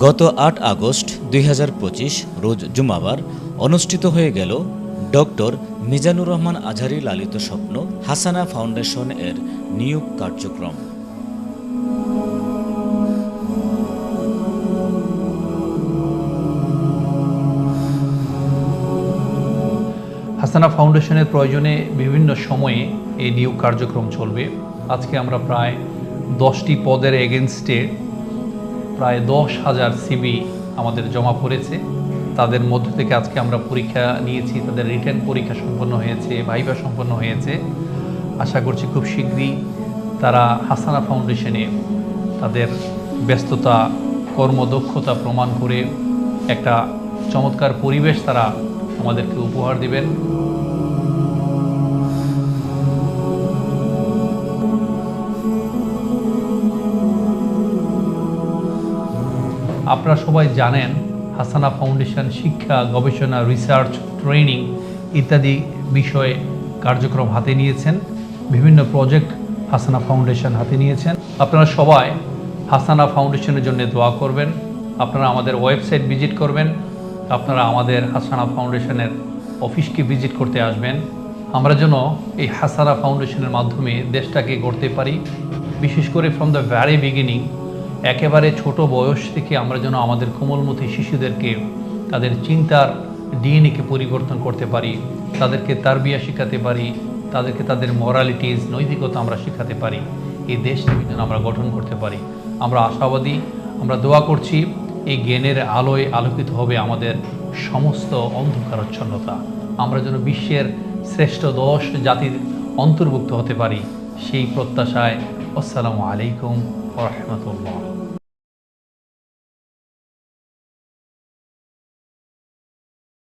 গত ৮ আগস্ট ২০২৫ রোজ জুমাবার অনুষ্ঠিত হয়ে গেল ডক্টর মিজানুর রহমান আজহারী লালিত স্বপ্ন হাসানা ফাউন্ডেশন এর নিয়োগ কার্যক্রম। হাসানা ফাউন্ডেশনের প্রয়োজনে বিভিন্ন সময়ে এই নিয়োগ কার্যক্রম চলবে। আজকে আমরা প্রায় 10টি পদের এগেনস্টে প্রায় 10,000 সিভি আমাদের জমা পড়েছে। তাদের মধ্য থেকে আজকে আমরা পরীক্ষা নিয়েছি, তাদের রিটেন পরীক্ষা সম্পন্ন হয়েছে, ভাইভা সম্পন্ন হয়েছে। আশা করছি খুব শীঘ্রই তারা হাসানা ফাউন্ডেশনে তাদের ব্যস্ততা, কর্মদক্ষতা প্রমাণ করে একটা চমৎকার পরিবেশ তারা আমাদেরকে উপহার দিবেন। আপনারা সবাই জানেন হাসানা ফাউন্ডেশন শিক্ষা, গবেষণা, রিসার্চ, ট্রেনিং ইত্যাদি বিষয়ে কার্যক্রম হাতে নিয়েছেন। বিভিন্ন প্রজেক্ট হাসানা ফাউন্ডেশন হাতে নিয়েছেন। আপনারা সবাই হাসানা ফাউন্ডেশনের জন্য দোয়া করবেন। আপনারা আমাদের ওয়েবসাইট ভিজিট করবেন। আপনারা আমাদের হাসানা ফাউন্ডেশনের অফিসকে ভিজিট করতে আসবেন। আমরা যেন এই হাসানা ফাউন্ডেশনের মাধ্যমে দেশটাকে গড়তে পারি। বিশেষ করে ফ্রম দ্য ভ্যারি বিগিনিং, একেবারে ছোট বয়স থেকে আমরা যেন আমাদের কোমলমতি শিশুদেরকে তাদের চিন্তার ডিএনএকে পরিবর্তন করতে পারি, তাদেরকে তারবিয়া শেখাতে পারি, তাদেরকে তাদের মরালিটিস, নৈতিকতা আমরা শেখাতে পারি। এই দেশটাকে যেন আমরা গঠন করতে পারি। আমরা আশাবাদী, আমরা দোয়া করছি এই জ্ঞানের আলোয় আলোকিত হবে আমাদের সমস্ত অন্ধকারাচ্ছন্নতা। আমরা যেন বিশ্বের শ্রেষ্ঠ 10 জাতির অন্তর্ভুক্ত হতে পারি, সেই প্রত্যাশায়। আসসালামু আলাইকুম ওয়া রাহমাতুল্লাহ।